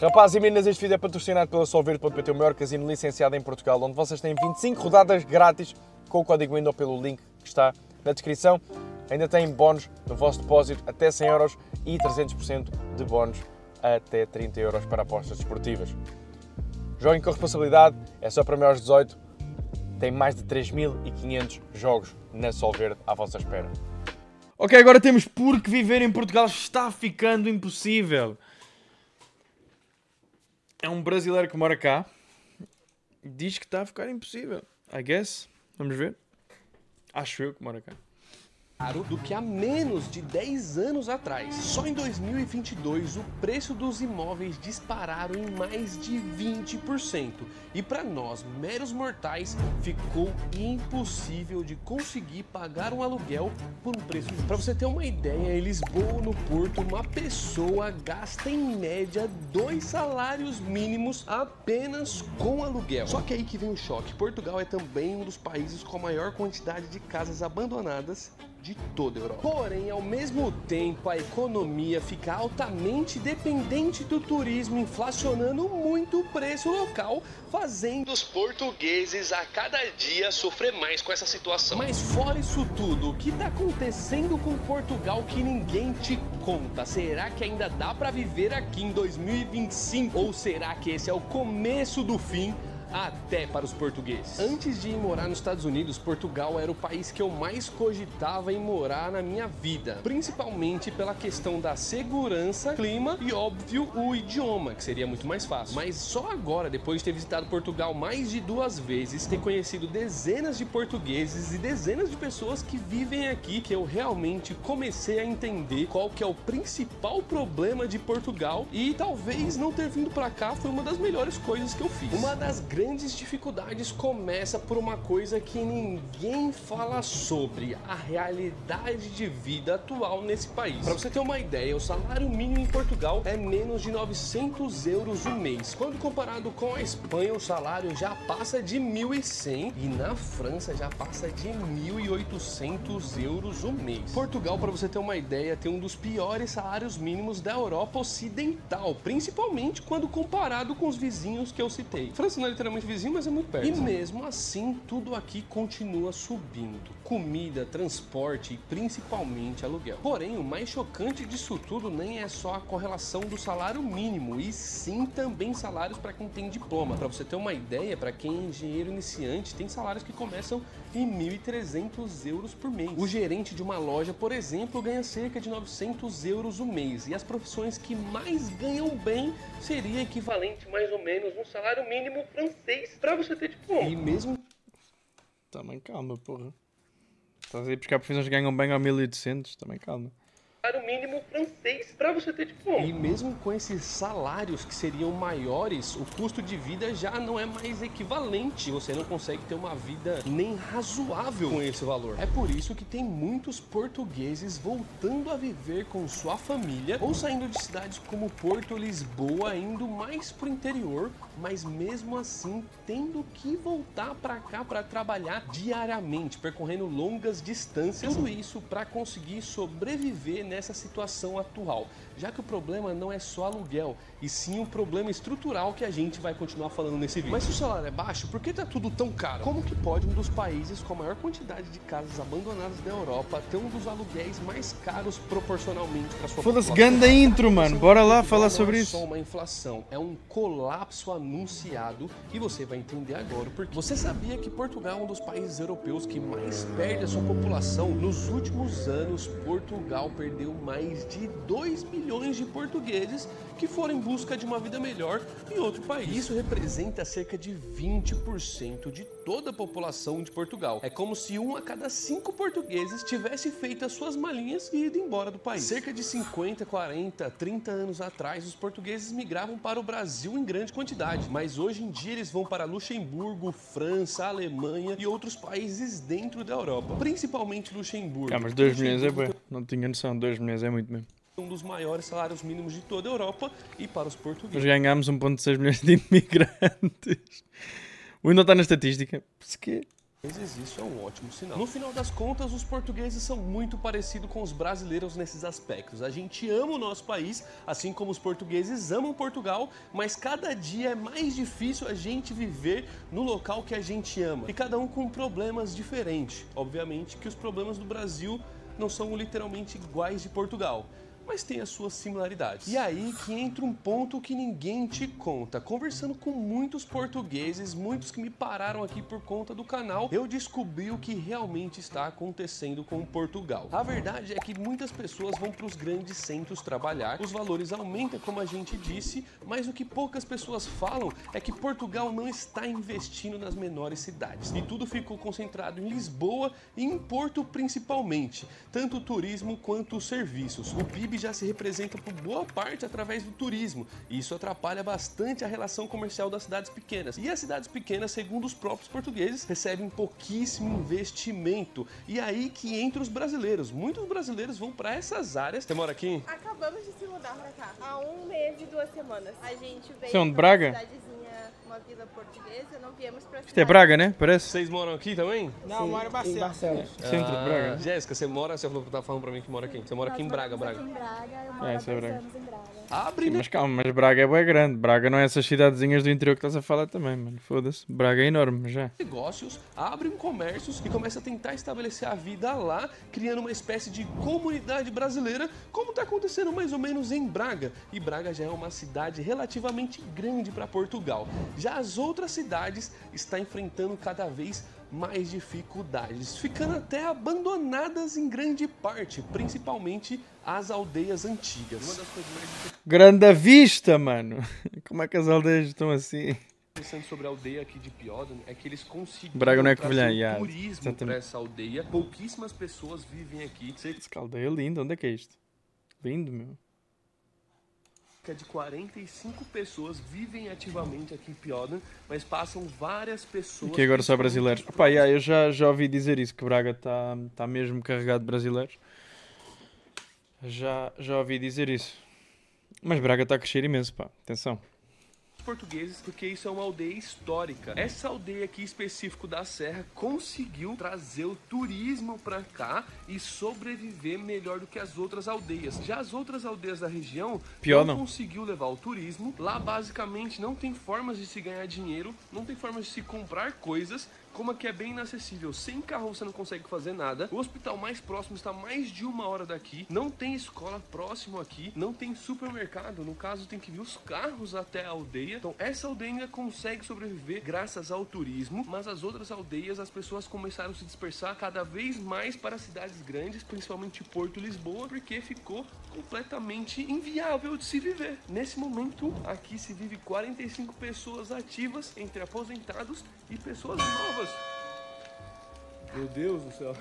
Rapazes e meninas, este vídeo é patrocinado pela Solverde.pt, o maior casino licenciado em Portugal, onde vocês têm 25 rodadas grátis com o código WINDOW pelo link que está na descrição. Ainda têm bónus no vosso depósito até 100 euros e 300% de bónus até 30 euros para apostas desportivas. Joguem com responsabilidade, é só para maiores de 18, tem mais de 3.500 jogos na Solverde à vossa espera. Ok, agora temos porque viver em Portugal está ficando impossível. É um brasileiro que mora cá. Diz que está a ficar impossível. I guess. Vamos ver. Acho eu que mora cá. Do que há menos de 10 anos atrás. Só em 2022 o preço dos imóveis dispararam em mais de 20%. E para nós, meros mortais, ficou impossível de conseguir pagar um aluguel por um preço justo. Para você ter uma ideia, em Lisboa ou no Porto, uma pessoa gasta em média 2 salários mínimos apenas com aluguel. Só que aí que vem o choque. Portugal é também um dos países com a maior quantidade de casas abandonadas de toda a Europa. Porém, ao mesmo tempo, a economia fica altamente dependente do turismo, inflacionando muito o preço local, fazendo os portugueses a cada dia sofrer mais com essa situação. Mas fora isso tudo, o que está acontecendo com Portugal que ninguém te conta? Será que ainda dá para viver aqui em 2025? Ou será que esse é o começo do fim? Até para os portugueses. Antes de ir morar nos Estados Unidos, Portugal era o país que eu mais cogitava em morar na minha vida. Principalmente pela questão da segurança, clima e, óbvio, o idioma, que seria muito mais fácil. Mas só agora, depois de ter visitado Portugal mais de 2 vezes, ter conhecido dezenas de portugueses e dezenas de pessoas que vivem aqui, que eu realmente comecei a entender qual que é o principal problema de Portugal, e talvez não ter vindo pra cá foi uma das melhores coisas que eu fiz. Uma das grandes dificuldades começa por uma coisa que ninguém fala sobre: a realidade de vida atual nesse país. Para você ter uma ideia, o salário mínimo em Portugal é menos de 900 euros o mês. Quando comparado com a Espanha, o salário já passa de 1.100 e na França já passa de 1.800 euros o mês. Portugal, para você ter uma ideia, tem um dos piores salários mínimos da Europa Ocidental, principalmente quando comparado com os vizinhos que eu citei. França não é literalmente vizinho, mas é muito perto. E mesmo assim, tudo aqui continua subindo. Comida, transporte e principalmente aluguel. Porém, o mais chocante disso tudo nem é só a correlação do salário mínimo, e sim também salários para quem tem diploma. Para você ter uma ideia, para quem é engenheiro iniciante, tem salários que começam em 1.300 euros por mês. O gerente de uma loja, por exemplo, ganha cerca de 900 euros o mês. E as profissões que mais ganham bem seria equivalente mais ou menos um salário mínimo francês para você ter diploma. E mesmo... Também calma, porra. Estás a ir buscar profissões que ganham bem ao 1.800, também calma. Salário mínimo francês para você ter diploma. E mesmo com esses salários que seriam maiores, o custo de vida já não é mais equivalente. Você não consegue ter uma vida nem razoável com esse valor. É por isso que tem muitos portugueses voltando a viver com sua família ou saindo de cidades como Porto ou Lisboa, indo mais pro interior, mas mesmo assim tendo que voltar para cá para trabalhar diariamente, percorrendo longas distâncias. Tudo isso para conseguir sobreviver nessa situação atual, já que o problema não é só aluguel, e sim um problema estrutural que a gente vai continuar falando nesse vídeo. Mas se o salário é baixo, por que tá tudo tão caro? Como que pode um dos países com a maior quantidade de casas abandonadas da Europa ter um dos aluguéis mais caros proporcionalmente para sua Foda-se, população? ganda intro, mano. Bora lá falar sobre isso. Não é só uma inflação, é um colapso anunciado, e você vai entender agora porque. Você sabia que Portugal é um dos países europeus que mais perde a sua população? Nos últimos anos, Portugal perdeu mais de 2 milhões de portugueses que foram em busca de uma vida melhor em outro país. Isso representa cerca de 20% de toda a população de Portugal. É como se 1 a cada 5 portugueses tivesse feito as suas malinhas e ido embora do país. Cerca de 50, 40, 30 anos atrás, os portugueses migravam para o Brasil em grande quantidade, mas hoje em dia eles vão para Luxemburgo, França, Alemanha e outros países dentro da Europa, principalmente Luxemburgo. Ah, mas 2 milhões é bem. Não tinha noção, 2 milhões é muito mesmo. Um dos maiores salários mínimos de toda a Europa, e para os portugueses. Nós ganhámos 1,6 milhões de imigrantes. O ainda está na estatística. Por isso que Isso é um ótimo sinal. No final das contas, os portugueses são muito parecidos com os brasileiros nesses aspectos. A gente ama o nosso país, assim como os portugueses amam Portugal, mas cada dia é mais difícil a gente viver no local que a gente ama. E cada um com problemas diferentes. Obviamente que os problemas do Brasil não são literalmente iguais de Portugal, mas tem as suas similaridades. E aí que entra um ponto que ninguém te conta. Conversando com muitos portugueses, muitos que me pararam aqui por conta do canal, eu descobri o que realmente está acontecendo com Portugal. A verdade é que muitas pessoas vão para os grandes centros trabalhar, os valores aumentam, como a gente disse, mas o que poucas pessoas falam é que Portugal não está investindo nas menores cidades. E tudo ficou concentrado em Lisboa e em Porto principalmente, tanto o turismo quanto os serviços. O PIB já se representa por boa parte através do turismo, e isso atrapalha bastante a relação comercial das cidades pequenas. E as cidades pequenas, segundo os próprios portugueses, recebem pouquíssimo investimento. E aí que entra os brasileiros. Muitos brasileiros vão para essas áreas. Você mora aqui? Acabamos de se mudar pra cá, há 1 mês e 2 semanas. A gente veio São de pra Braga? uma cidadezinha, uma vila portuguesa, não viemos pra cidade. Isto é Braga, né? Parece. Vocês moram aqui também? Não, moro em Barcelos. Centro de Braga. Jéssica, você mora, você tá falando pra mim que mora aqui. Você mora aqui em Braga, Braga. Em Braga, eu moro há isso é 2 Braga. anos em Braga. Abre, Sim, né? mas calma, mas Braga é bem grande. Braga não é essas cidadezinhas do interior que estás a falar também, mano. Foda-se. Braga é enorme já. Negócios, abrem comércios e começa a tentar estabelecer a vida lá, criando uma espécie de comunidade brasileira, como está acontecendo mais ou menos em Braga. E Braga já é uma cidade relativamente grande para Portugal. Já as outras cidades estão enfrentando cada vez mais dificuldades, ficando até abandonadas em grande parte, principalmente as aldeias antigas. Uma das coisas mais Grande vista, mano. Como é que as aldeias estão assim? interessante sobre a aldeia aqui de Piódon é que eles conseguiram Braga não é trazer Covilhã, o yeah, turismo exatamente. para essa aldeia. Pouquíssimas pessoas vivem aqui. Essa aldeia é linda. Onde é que é isto? Lindo, meu. Cerca de 45 pessoas vivem ativamente aqui em Piódon, mas passam várias pessoas... Que agora só brasileiros. Opa, yeah, eu já ouvi dizer isso, que Braga está mesmo carregado de brasileiros. Já ouvi dizer isso. Mas Braga está a crescer imenso, pá. Atenção. portugueses, porque isso é uma aldeia histórica. Essa aldeia aqui específico da Serra conseguiu trazer o turismo para cá e sobreviver melhor do que as outras aldeias. Já as outras aldeias da região não conseguiu levar o turismo. Lá basicamente não tem formas de se ganhar dinheiro, não tem formas de se comprar coisas. Como aqui é bem inacessível, sem carro você não consegue fazer nada. O hospital mais próximo está a mais de 1 hora daqui. Não tem escola próximo aqui. Não tem supermercado. No caso, tem que vir os carros até a aldeia. Então, essa aldeia ainda consegue sobreviver graças ao turismo. Mas as outras aldeias, as pessoas começaram a se dispersar cada vez mais para cidades grandes, principalmente Porto e Lisboa, porque ficou completamente inviável de se viver. Nesse momento, aqui se vive 45 pessoas ativas, entre aposentados e pessoas novas. Meu Deus do céu.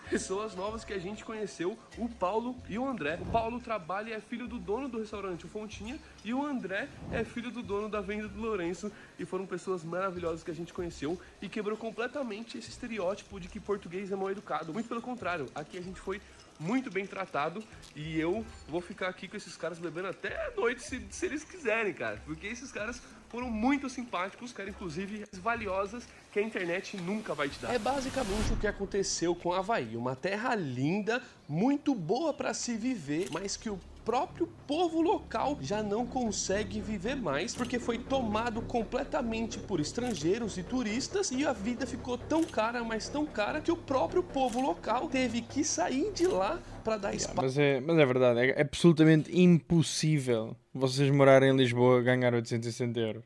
Pessoas novas que a gente conheceu, o Paulo e o André. O Paulo trabalha e é filho do dono do restaurante O Fontinha, e o André é filho do dono da venda do Lourenço, e foram pessoas maravilhosas que a gente conheceu e quebrou completamente esse estereótipo de que português é mal educado. Muito pelo contrário, aqui a gente foi muito bem tratado e eu vou ficar aqui com esses caras bebendo até a noite se eles quiserem, cara, porque esses caras foram muito simpáticos, cara, inclusive valiosas que a internet nunca vai te dar. É basicamente o que aconteceu com Avaí, uma terra linda, muito boa para se viver, mas que o próprio povo local já não consegue viver mais porque foi tomado completamente por estrangeiros e turistas, e a vida ficou tão cara, mas tão cara, que o próprio povo local teve que sair de lá para dar espaço. Mas é verdade, é absolutamente impossível vocês morarem em Lisboa e ganhar 860 euros.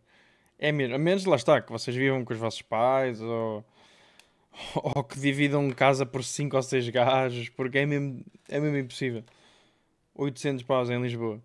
É mesmo, a menos lá está, que vocês vivam com os vossos pais ou que dividam casa por 5 ou 6 gajos, porque é mesmo impossível. 800 paus em Lisboa.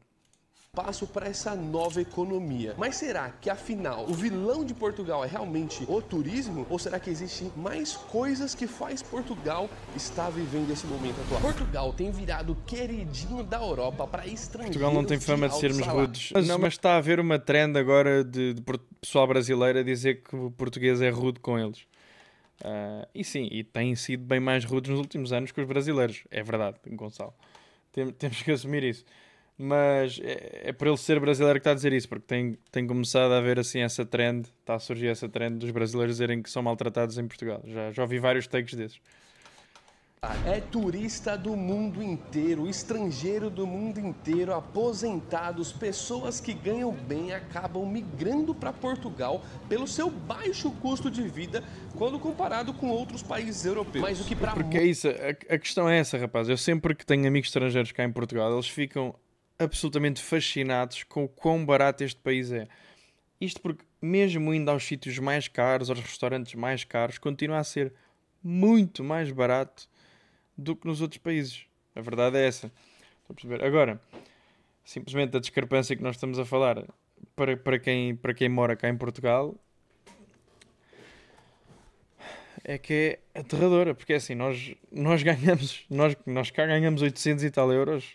Passo para essa nova economia. Mas será que afinal o vilão de Portugal é realmente o turismo? Ou será que existem mais coisas que faz Portugal estar vivendo esse momento atual? Portugal tem virado queridinho da Europa para estrangeiros. Portugal não tem fama de sermos salário. rudes. Mas está a haver uma trend agora de pessoal brasileiro a dizer que o português é rude com eles. E sim, e têm sido bem mais rudes nos últimos anos que os brasileiros. É verdade, Gonçalo. Temos que assumir isso. Mas é por ele ser brasileiro que está a dizer isso, porque tem começado a haver assim essa trend, está a surgir essa trend dos brasileiros dizerem que são maltratados em Portugal. Já ouvi vários takes desses. É turista do mundo inteiro, estrangeiro do mundo inteiro, aposentados, pessoas que ganham bem acabam migrando para Portugal pelo seu baixo custo de vida quando comparado com outros países europeus. Mas o que para Porque é isso, a questão é essa, rapaz. Eu sempre que tenho amigos estrangeiros cá em Portugal, eles ficam absolutamente fascinados com o quão barato este país é. Isto porque, mesmo indo aos sítios mais caros, aos restaurantes mais caros, continua a ser muito mais barato do que nos outros países. A verdade é essa. Estou a perceber. Agora, simplesmente a discrepância que nós estamos a falar para quem mora cá em Portugal é que é aterradora, porque é assim, nós ganhamos, nós cá ganhamos 800 e tal euros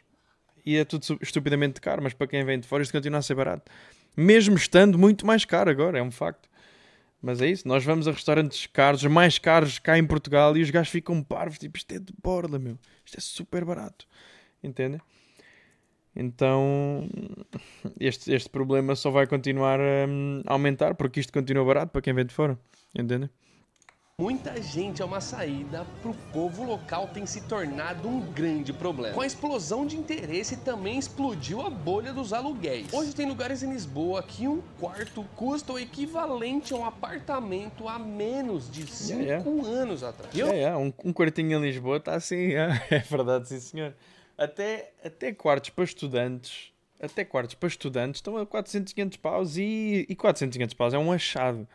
e é tudo estupidamente caro, mas para quem vem de fora isto continua a ser barato. Mesmo estando muito mais caro agora, é um facto. Mas é isso, nós vamos a restaurantes caros, mais caros cá em Portugal e os gajos ficam parvos, tipo, isto é de borla, meu. Isto é super barato. Entendem? Então, este problema só vai continuar a aumentar porque isto continua barato para quem vem de fora. Entendem? muita gente é uma saída, para o povo local tem se tornado um grande problema. Com a explosão de interesse também explodiu a bolha dos aluguéis. Hoje tem lugares em Lisboa que um quarto custa o equivalente a um apartamento há menos de 5 anos atrás. Um quartinho em Lisboa está assim, é verdade, sim senhor. Até quartos para estudantes, estão a 400, 500 paus e 400, 500 paus é um achado.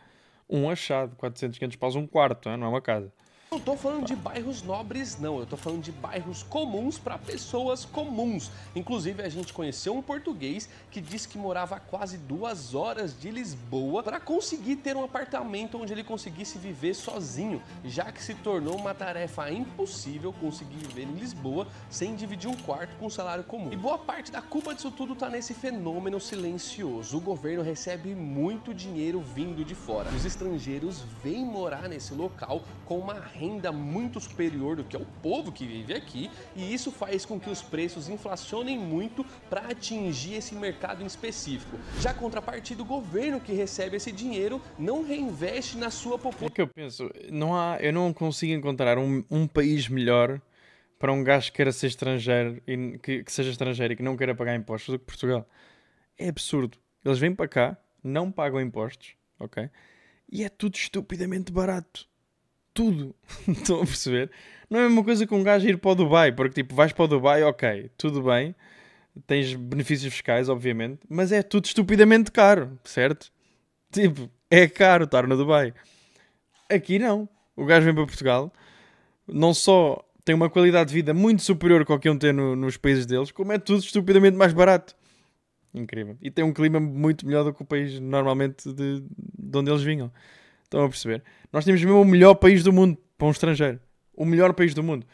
400, 500 paus um quarto, não é uma casa. Não tô falando de bairros nobres, não. Eu tô falando de bairros comuns para pessoas comuns. Inclusive, a gente conheceu um português que disse que morava a quase 2 horas de Lisboa para conseguir ter um apartamento onde ele conseguisse viver sozinho, já que se tornou uma tarefa impossível conseguir viver em Lisboa sem dividir um quarto com um salário comum. E boa parte da culpa disso tudo tá nesse fenômeno silencioso. O governo recebe muito dinheiro vindo de fora. Os estrangeiros vêm morar nesse local com uma renda muito superior do que é o povo que vive aqui, e isso faz com que os preços inflacionem muito para atingir esse mercado em específico. Já a contrapartida, o governo que recebe esse dinheiro não reinveste na sua população. É que eu penso, eu não consigo encontrar um país melhor para um gajo que queira ser estrangeiro e que seja estrangeiro e que não queira pagar impostos do que Portugal. É absurdo. Eles vêm para cá, não pagam impostos, ok? E é tudo estupidamente barato. Tudo. Estão a perceber? Não é a mesma coisa que um gajo ir para o Dubai, porque tipo, vais para o Dubai, ok, tudo bem, tens benefícios fiscais, obviamente, mas é tudo estupidamente caro, certo? Tipo, é caro estar no Dubai. Aqui não. O gajo vem para Portugal, não só tem uma qualidade de vida muito superior ao que iam ter nos países deles, como é tudo estupidamente mais barato. Incrível. E tem um clima muito melhor do que o país normalmente de onde eles vinham. Estão a perceber? Nós temos mesmo o melhor país do mundo para um estrangeiro. O melhor país do mundo.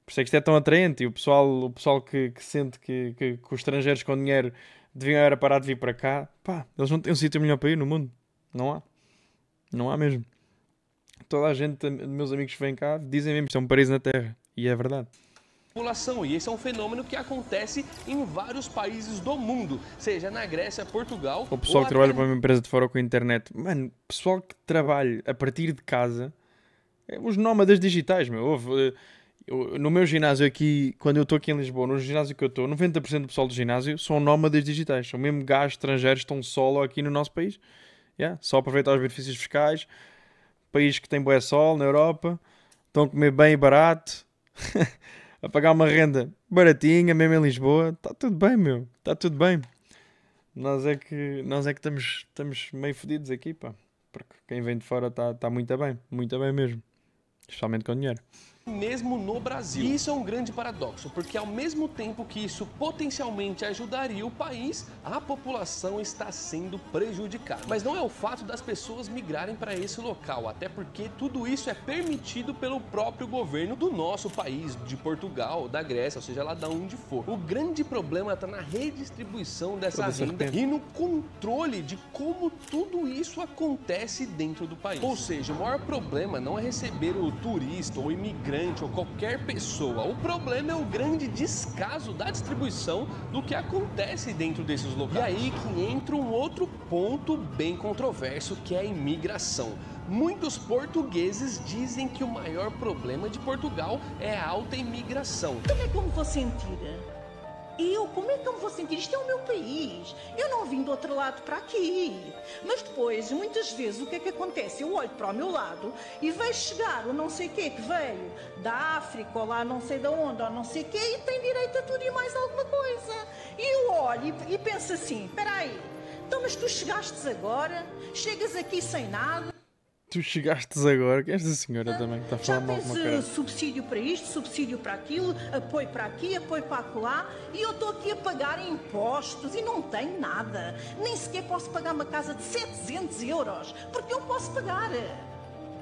Por isso é que isto é tão atraente. E o pessoal que sente que os estrangeiros com dinheiro deviam era parar de vir para cá, pá, eles não têm um sítio melhor para ir no mundo. Não há. Não há mesmo. Toda a gente, meus amigos que vêm cá, dizem mesmo que isto é um paraíso na Terra. E é verdade. E esse é um fenômeno que acontece em vários países do mundo, seja na Grécia, Portugal... O pessoal que trabalha para uma empresa de fora com a internet, mano, pessoal que trabalha a partir de casa, os nómadas digitais, meu. No meu ginásio aqui, quando eu estou aqui em Lisboa, no ginásio que eu estou, 90% do pessoal do ginásio são nómadas digitais, são mesmo gajos estrangeiros que estão solo aqui no nosso país. Só aproveitar os benefícios fiscais, país que tem bué sol na Europa, estão a comer bem e barato... a pagar uma renda baratinha, mesmo em Lisboa, está tudo bem, meu, está tudo bem. Nós é que estamos meio fodidos aqui, pá, porque quem vem de fora está muito bem mesmo, especialmente com dinheiro. Mesmo no Brasil. E isso é um grande paradoxo, porque ao mesmo tempo que isso potencialmente ajudaria o país, a população está sendo prejudicada. Mas não é o fato das pessoas migrarem para esse local, até porque tudo isso é permitido pelo próprio governo do nosso país, de Portugal, da Grécia, ou seja, lá de onde for. O grande problema está na redistribuição dessa renda e no controle de como tudo isso acontece dentro do país. Ou seja, o maior problema não é receber o turista ou o imigrante imigrante ou qualquer pessoa. O problema é o grande descaso da distribuição do que acontece dentro desses locais. E aí que entra um outro ponto bem controverso, que é a imigração. Muitos portugueses dizem que o maior problema de Portugal é a alta imigração. Como é que eu me vou sentir? Como é que eu me vou sentir? Isto é o meu país. Eu não vim do outro lado para aqui. Mas depois, muitas vezes, o que é que acontece? Eu olho para o meu lado e vejo chegar o não sei quê que veio da África ou lá não sei de onde ou não sei quê e tem direito a tudo e mais alguma coisa. E eu olho e penso assim, espera aí, então mas tu chegastes agora, chegas aqui sem nada. Tu chegastes agora, que esta senhora também está a falar mal com uma cara. Subsídio para isto, subsídio para aquilo, apoio para aqui, apoio para acolá, e eu estou aqui a pagar impostos e não tenho nada. Nem sequer posso pagar uma casa de 700 euros, porque eu posso pagar.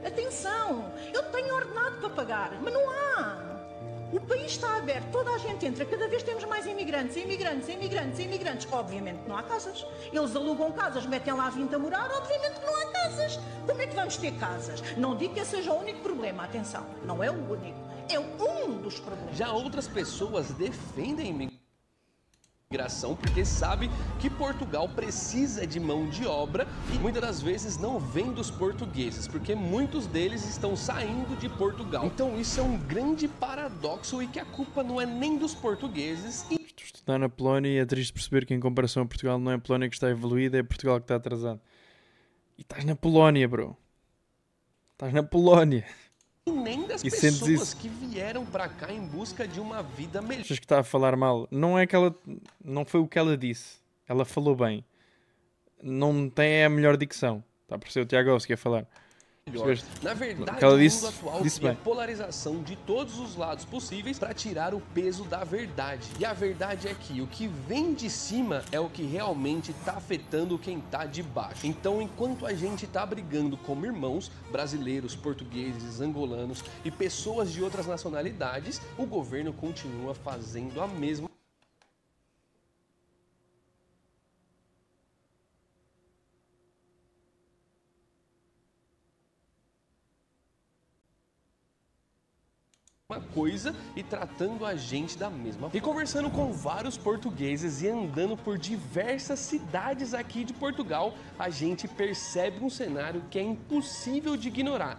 Atenção, eu tenho ordenado para pagar, mas não há. O país está aberto, toda a gente entra, cada vez temos mais imigrantes, imigrantes, imigrantes, imigrantes. Obviamente não há casas. Eles alugam casas, metem lá 20 a morar, obviamente que não há casas. Como é que vamos ter casas? Não digo que esse seja o único problema, atenção, não é o único, é um dos problemas. Já outras pessoas defendem a imigração porque sabe que Portugal precisa de mão de obra e muitas das vezes não vem dos portugueses, porque muitos deles estão saindo de Portugal. Então isso é um grande paradoxo e que a culpa não é nem dos portugueses. Estou a estudar na Polónia e é triste perceber que em comparação a Portugal não é a Polónia que está evoluída, é Portugal que está atrasado. E estás na Polónia, bro. Estás na Polónia. E nem das pessoas que vieram para cá em busca de uma vida melhor. Achas que está a falar mal? Não é que ela... Não foi o que ela disse. Ela falou bem. Não tem a melhor dicção. Está a perceber o Tiagovski a falar. Na verdade, ela o disse, mundo atual tem a polarização de todos os lados possíveis para tirar o peso da verdade. E a verdade é que o que vem de cima é o que realmente está afetando quem está de baixo. Então, enquanto a gente está brigando como irmãos, brasileiros, portugueses, angolanos e pessoas de outras nacionalidades, o governo continua fazendo a mesma coisa e tratando a gente da mesma forma. E conversando com vários portugueses e andando por diversas cidades aqui de Portugal, a gente percebe um cenário que é impossível de ignorar,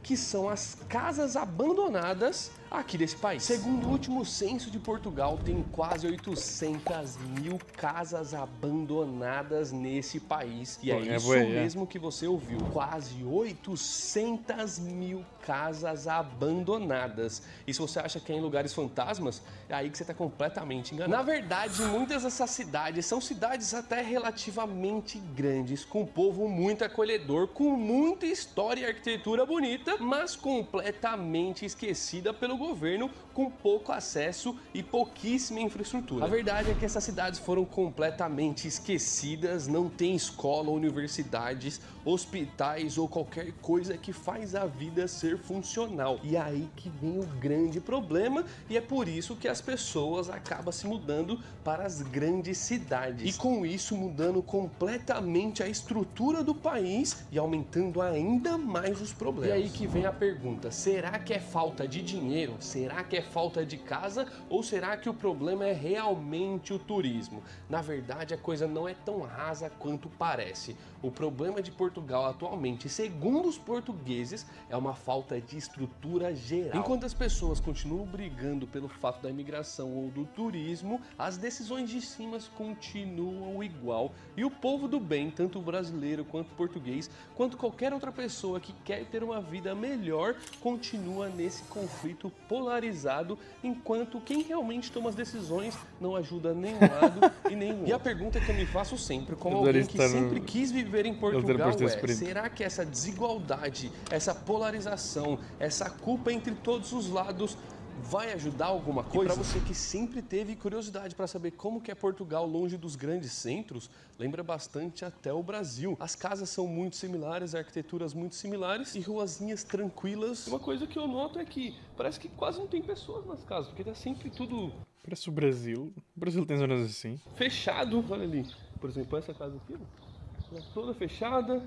que são as casas abandonadas aqui desse país. Segundo o último censo de Portugal, tem quase 800 mil casas abandonadas nesse país. E é isso mesmo que você ouviu, quase 800 mil casas abandonadas. E se você acha que é em lugares fantasmas, é aí que você está completamente enganado. Na verdade, muitas dessas cidades são cidades até relativamente grandes, com um povo muito acolhedor, com muita história e arquitetura bonita, mas completamente esquecida pelo governo, com pouco acesso e pouquíssima infraestrutura. A verdade é que essas cidades foram completamente esquecidas, não tem escola, universidades, hospitais ou qualquer coisa que faz a vida ser funcional. E é aí que vem o grande problema e é por isso que as pessoas acabam se mudando para as grandes cidades. E com isso mudando completamente a estrutura do país e aumentando ainda mais os problemas. E aí que vem a pergunta, será que é falta de dinheiro? Será que é falta de casa? Ou será que o problema é realmente o turismo? Na verdade, a coisa não é tão rasa quanto parece. O problema de Portugal atualmente, segundo os portugueses, é uma falta de estrutura geral. Enquanto as pessoas continuam brigando pelo fato da imigração ou do turismo, as decisões de cima continuam igual. E o povo do bem, tanto o brasileiro quanto o português, quanto qualquer outra pessoa que quer ter uma vida melhor, continua nesse conflito polarizado, enquanto quem realmente toma as decisões não ajuda nem um lado e nem o outro. E a pergunta que eu me faço sempre, como alguém que sempre quis viver em Portugal, é: será que essa desigualdade, essa polarização, essa culpa entre todos os lados vai ajudar alguma coisa? E para você que sempre teve curiosidade para saber como que é Portugal longe dos grandes centros, lembra bastante até o Brasil. As casas são muito similares, arquiteturas muito similares e ruazinhas tranquilas. Uma coisa que eu noto é que parece que quase não tem pessoas nas casas, porque tá sempre tudo... Parece o Brasil. O Brasil tem zonas assim. Fechado. Olha ali, por exemplo, essa casa aqui, ó, toda fechada.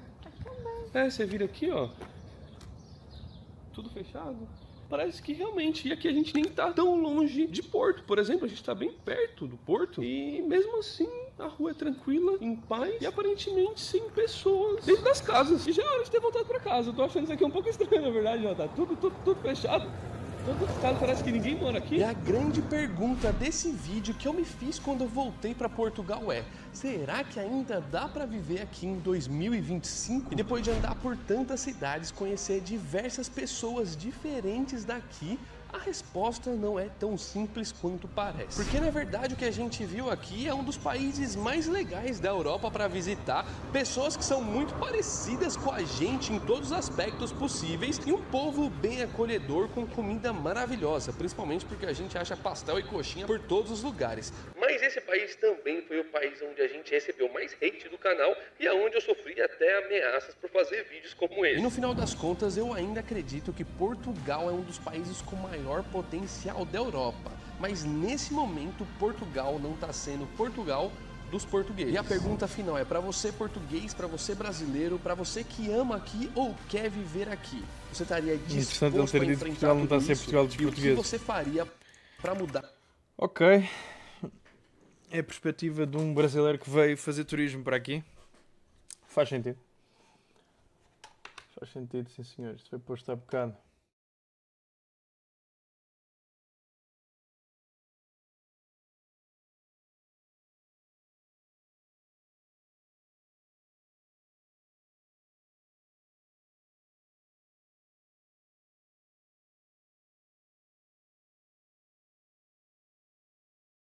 É, você vira aqui, ó, tudo fechado. parece que realmente, e aqui a gente nem tá tão longe de Porto, por exemplo, a gente tá bem perto do Porto, e mesmo assim a rua é tranquila, em paz, e aparentemente sem pessoas dentro das casas. E já é hora de ter voltado pra casa. Eu tô achando isso aqui um pouco estranho, na verdade, ó, tá tudo fechado. Todas as casas, parece que ninguém mora aqui. E a grande pergunta desse vídeo que eu me fiz quando eu voltei para Portugal é: será que ainda dá para viver aqui em 2025? E depois de andar por tantas cidades, conhecer diversas pessoas diferentes daqui, a resposta não é tão simples quanto parece. Porque na verdade o que a gente viu aqui é um dos países mais legais da Europa para visitar, pessoas que são muito parecidas com a gente em todos os aspectos possíveis e um povo bem acolhedor com comida maravilhosa, principalmente porque a gente acha pastel e coxinha por todos os lugares. Mas esse país também foi o país onde a gente recebeu mais hate do canal e aonde eu sofri até ameaças por fazer vídeos como esse. E no final das contas eu ainda acredito que Portugal é um dos países com maior potencial da Europa, mas nesse momento Portugal não está sendo Portugal dos portugueses. E a pergunta final é para você português, para você brasileiro, para você que ama aqui ou quer viver aqui. Você estaria disposto a enfrentar tudo isso? E o que você faria para mudar? Ok. É a perspectiva de um brasileiro que veio fazer turismo para aqui. Faz sentido. Faz sentido, sim senhor. Isto foi posto há bocado.